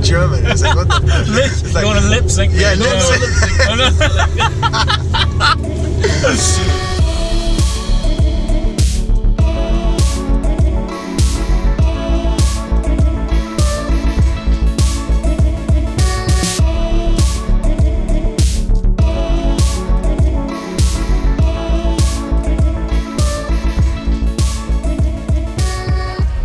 German. It's like, what the fuck? It's like, you want to lip sync? Yeah, lip sync.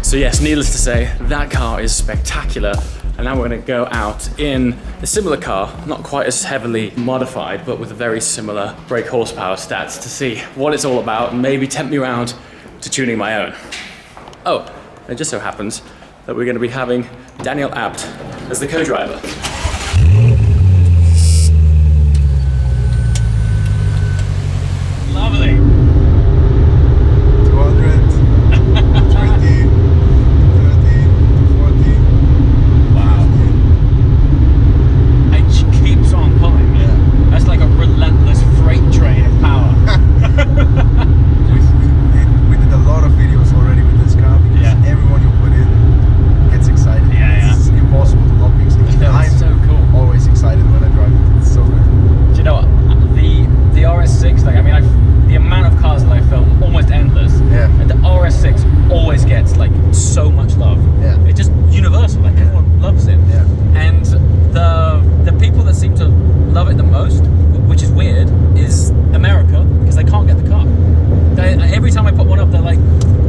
So yes, needless to say, that car is spectacular. And now we're going to go out in a similar car, not quite as heavily modified, but with a very similar brake horsepower stats to see what it's all about and maybe tempt me around to tuning my own. Oh, it just so happens that we're going to be having Daniel Abt as the co-driver. Lovely. 200, 20, 30, 40. Wow. It keeps on pulling. Yeah. That's like a relentless freight train of power. We did a lot of videos already with this car because everyone you put in gets excited. Yeah. It's impossible to not be excited. That's so cool. Always excited when I drive it. It's so good. Do you know what? The RS6, like, I mean, the amount of cars that I film, almost endless. Yeah. And the RS6 always gets like so much love. Yeah. It's just universal. Like everyone loves it. Yeah. And the people that seem to love it the most, which is weird, is America, because they can't get the car. Every time I put one up, they're like,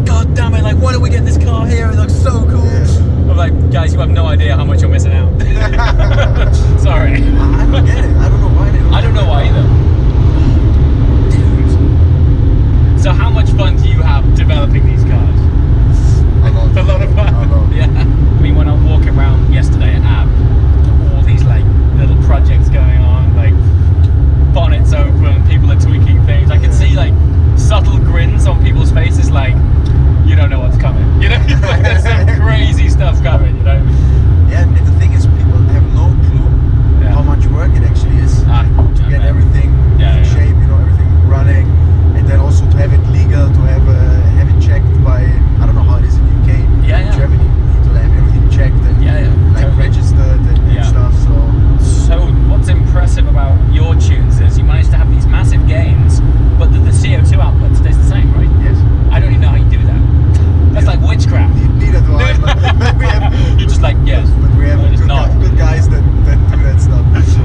"God damn it! Like, why don't we get this car here? It looks so cool." Yeah. I'm like, guys, you have no idea how much you're missing out. Sorry. I don't get it. I don't know why they don't. I don't know why either. Dude. So how much fun do you have developing these cars? A lot. A lot of fun. A lot. Yeah. I mean, when I was walking around yesterday at Ab, all these like little projects going on, like bonnets open, people are tweaking things. I can see like subtle grins on people's faces, like, you don't know what's coming. You know, like there's some crazy stuff coming. You know. Yeah, and the thing is, people have no clue how much work it actually is to get everything in shape, you know, everything running, and then also to have it legal, to have it checked by, I don't know how it is in UK, Germany, you need to have everything checked and like totally. registered and stuff. So what's impressive about your tunes is you manage to have these massive gains, but the CO2 output stays the same, right? Yes. I don't even know how you do that. That's like witchcraft. Neither do I. But we have, You're just like, yes. but we have good guys that do that stuff. So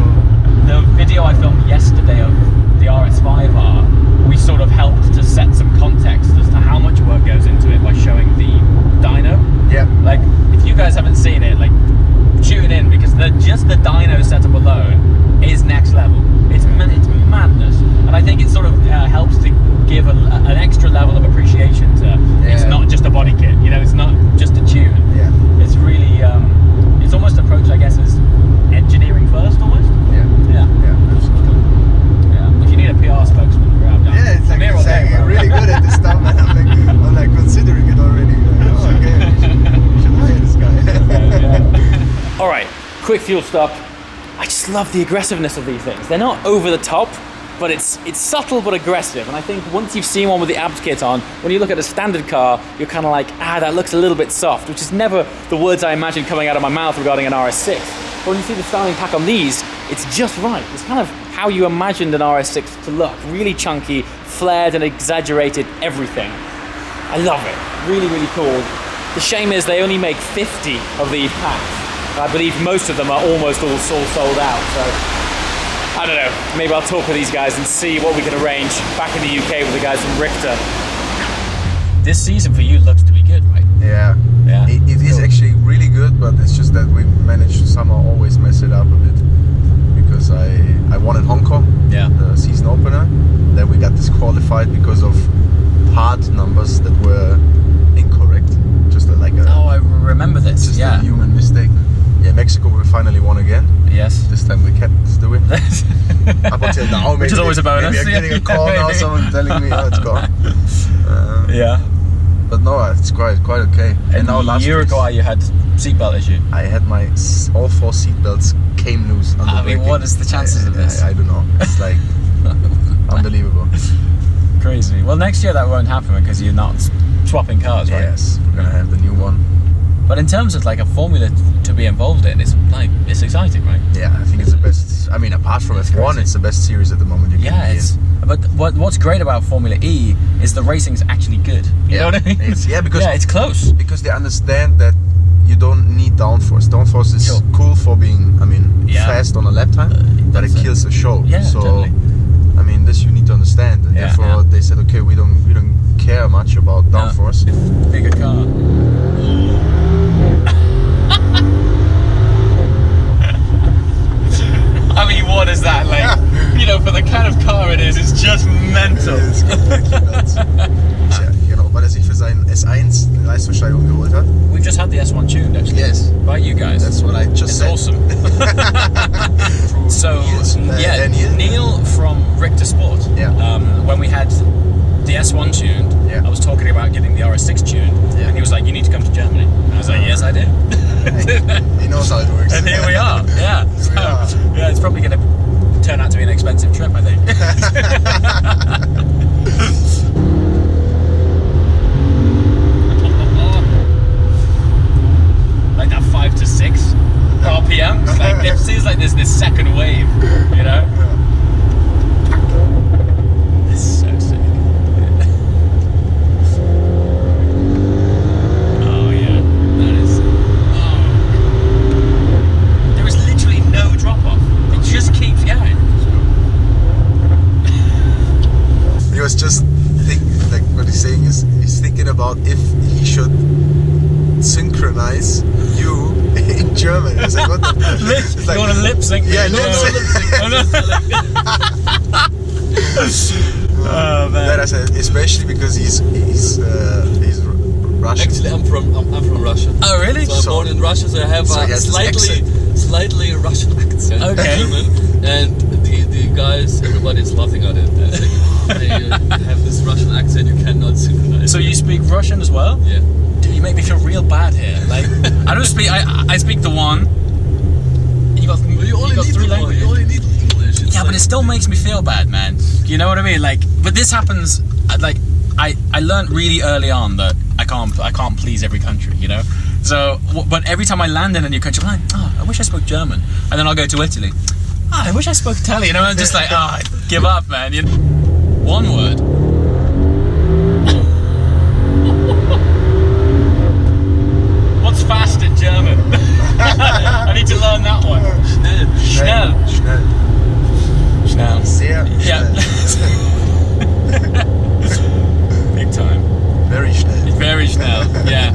the video I filmed yesterday of the RS5R, we sort of helped to set some context as to how much work goes into it by showing the dyno. yeah. Like, if you guys haven't seen it, like, tune in, because just the dyno setup alone is next level. It's madness, and I think it sort of helps to give an extra level of appreciation to. It's not just a body kit, you know. It's not just a tune. Yeah. It's really, it's almost approached, I guess, as engineering first, almost. Yeah. Yeah. Yeah. Absolutely. Yeah. If you need a PR spokesman for Abdown, Yeah, it's like I'm saying you're really good at this stuff, and I'm like considering it already. Like, oh, okay, we should hire this guy. All right, quick fuel stop. I just love the aggressiveness of these things. They're not over the top, but it's subtle but aggressive. And I think once you've seen one with the Abt kit on, when you look at a standard car, you're kind of like, that looks a little bit soft, which is never the words I imagine coming out of my mouth regarding an RS6. But when you see the styling pack on these, it's just right. It's kind of how you imagined an RS6 to look. Really chunky, flared and exaggerated everything. I love it. Really, really cool. The shame is they only make 50 of these packs. I believe most of them are almost all sold out, so I don't know, maybe I'll talk with these guys and see what we can arrange back in the UK with the guys from Richter. This season for you looks to be good, right? Yeah. It is actually really good, but it's just that we managed to somehow always mess it up a bit. Because I won in Hong Kong, the season opener. Then we got disqualified because of part numbers that were incorrect. Just like I remember this. Just a human mistake. Yeah, Mexico we finally won again. Yes. This time we kept the win. Up until now, maybe. Which is always a bonus. Maybe I'm getting a call now, someone telling me, it's gone. But no, it's quite okay. And now last Uruguay you had seatbelt issue. I had my all 4 seatbelts came loose. I mean, what is the chances of this? I don't know. It's like unbelievable. Crazy. Well, next year that won't happen because you're not swapping cars, right? Yes, we're gonna have the new one. But in terms of like a formula to be involved in, it's exciting, right? Yeah, I think it's the best. I mean, apart from F1, it's the best series at the moment you can be in. But what's great about Formula E is the racing's actually good. You know what I mean? Because it's close. Because they understand that you don't need downforce. Downforce is cool for being, fast on a lap time, but it kills the show. Yeah, so, totally. I mean, this you need to understand. And therefore, they said, okay, we don't care much about downforce. Bigger car. I mean, what is that like? For the kind of car it is, it's just mental. It's completely nuts. Tja, genau, weil sich für sein S1 eine Leistungssteigerung geholt hat. We've just had the S1 tuned, actually. Yes. By you guys. That's what I just said. It's awesome. So, Neil from Richter Sport. Yeah. When we had the S1 tuned, I was talking about getting the RS6 tuned, and he was like, "You need to come to Germany." And I was like, "Yes, I do." He knows how it works. And here we are. Yeah. Yeah, it's probably going to turn out to be an expensive trip, I think. Like that 5 to 6 RPMs. Like it seems like there's this second wave, you know? It's so sick. Oh yeah, that is. Oh. There is literally no drop off. It just keeps going. He was just like what he's saying is he's thinking about if he should synchronize you in German. It's like, what the You want to lip sync? Yeah, lip sync. Oh man. That I said, especially because he's Russian. Actually, I'm from Russia. Oh really? So I'm born in Russia, so I have a slightly Russian accent. Okay. German, and the guys, everybody's laughing at it. They have this Russian accent you cannot synchronize. So you speak Russian as well? Yeah. Dude, you make me feel real bad here. Like I don't speak. I speak the one. You got three languages. You only need English. It's But it still makes me feel bad, man. You know what I mean? Like, but this happens. Like, I learned really early on that I can't please every country. You know. So, but every time I land in a new country, I'm like, oh, I wish I spoke German. And then I'll go to Italy. Oh, I wish I spoke Italian. You know, I'm just like, oh, I give up, man. One word. What's fast in German? I need to learn that one. Schnell. Schnell. Sehr schnell. Big time. Very schnell. Very schnell. Yeah.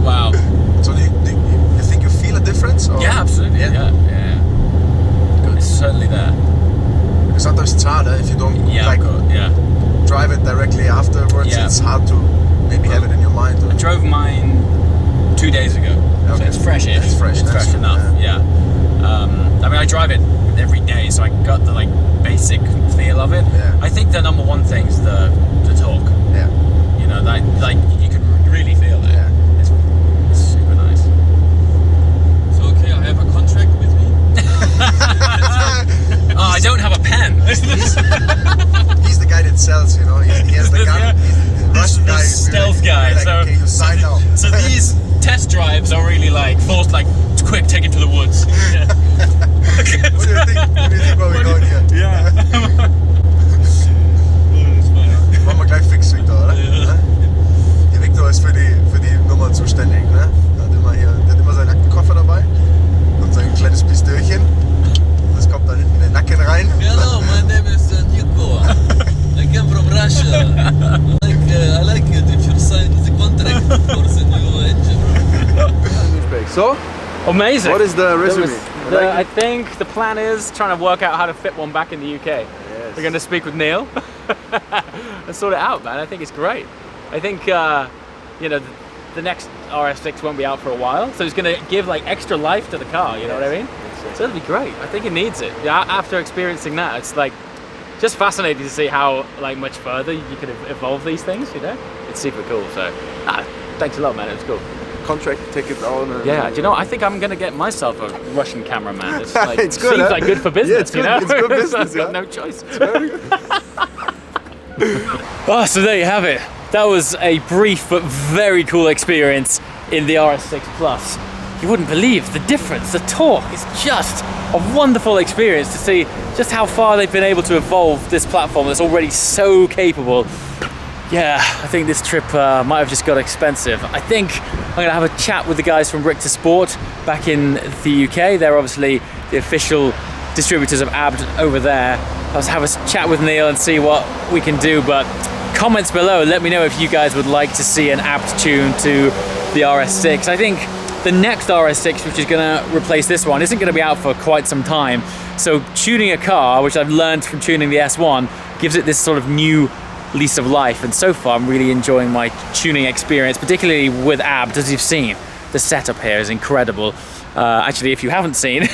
Wow. So do you think you feel a difference? Or? Yeah, absolutely. Yeah. Good. It's certainly there. Because sometimes it's harder if you don't drive it directly afterwards. Yeah. It's hard to maybe have it in your mind. I drove mine 2 days ago, so it's fresh-ish. It's fresh. It's fresh enough. Yeah. I mean, I drive it every day, so I got the basic feel of it. Yeah. I think the number one thing is the torque. Yeah. You know, you can really feel it. Yeah. It's super nice. So okay, I have a contract with me. Oh, I don't have a pen. He's the guy that sells, you know. He has the gun. Yeah. He's the Russian The guy. stealth guy. Like, okay, you sign now. So these test drives are really forced, quick, take it to the woods. Yeah. What do you think where we're going here? Yeah. Machen wir gleich fix, Victor, oder? Ja. Der Victor ist für die Nummer zuständig, ne? Der hat immer seinen Aktenkoffer dabei und sein kleines Pistölchen. Das kommt dann hinten in den Nacken rein. Hello, my name is Nico. I came from Russia. I like it if you sign the contract for the new engine. So, Amazing. what is the resume? I think the plan is trying to work out how to fit one back in the UK. Yes. We're going to speak with Neil and sort it out, man. I think it's great. I think, the next RS6 won't be out for a while, so it's going to give extra life to the car, you know what I mean? So it'll be great. I think it needs it. Yeah, after experiencing that, it's just fascinating to see how much further you could evolve these things, you know? It's super cool, so thanks a lot, man. It was cool. Contract, take it on. Yeah, do you know, I think I'm going to get myself a Russian cameraman. It's It's good, seems huh? good for business, Yeah, it's good. you know? It's good business, I've got yeah. no choice. Oh, so there you have it. That was a brief but very cool experience in the RS6 Plus, you wouldn't believe the difference. The torque is just a wonderful experience to see just how far they've been able to evolve this platform that's already so capable. Yeah, I think this trip might have just got expensive. I think I'm gonna have a chat with the guys from Richter Sport back in the UK. They're obviously the official distributors of ABD over there. I'll have a chat with Neil and see what we can do, but comments below, let me know if you guys would like to see an ABD tune to the RS6. I think the next RS6, which is gonna replace this one, isn't gonna be out for quite some time. So tuning a car, which I've learned from tuning the S1, gives it this sort of new lease of life. And so far, I'm really enjoying my tuning experience, particularly with ABD. As you've seen, the setup here is incredible. Actually, if you haven't seen,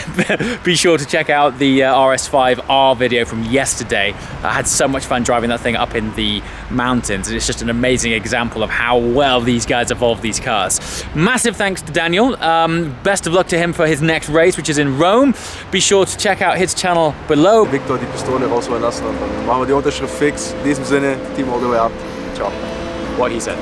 be sure to check out the RS5R video from yesterday. I had so much fun driving that thing up in the mountains. It's just an amazing example of how well these guys evolve these cars. Massive thanks to Daniel. Best of luck to him for his next race, which is in Rome. Be sure to check out his channel below. Victor die Pistole rausholen lassen und dann machen wir die Unterschrift fix. In diesem Sinne, Team all the way up. Ciao. What he said.